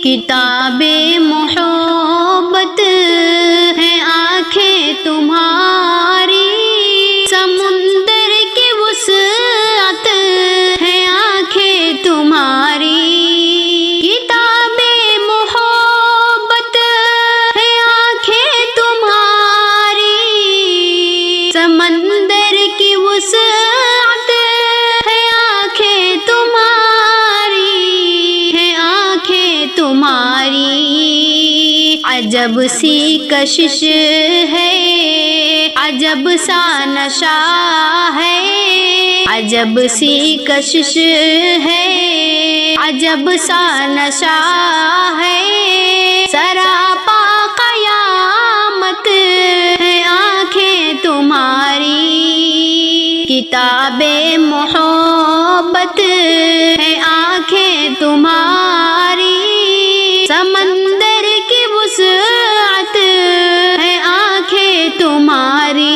کتاب محبت ہے آنکھیں تمہاری، سمندر کی وسعت ہے آنکھیں تمہاری۔ کتاب محبت ہے آنکھیں تمہاری، سمندر کی وسعت ہے آنکھیں تمہاری، ہے آنکھیں تمہاری۔ عجب سی کشش ہے، عجب سا نشہ ہے، عجب سی کشش ہے، عجب سا نشہ ہے، سراپا قیامت ہے آنکھیں تمہاری۔ کتاب محبت ہے آنکھیں تمہاری، سمندر کی وسعت ہے آنکھیں تمہاری۔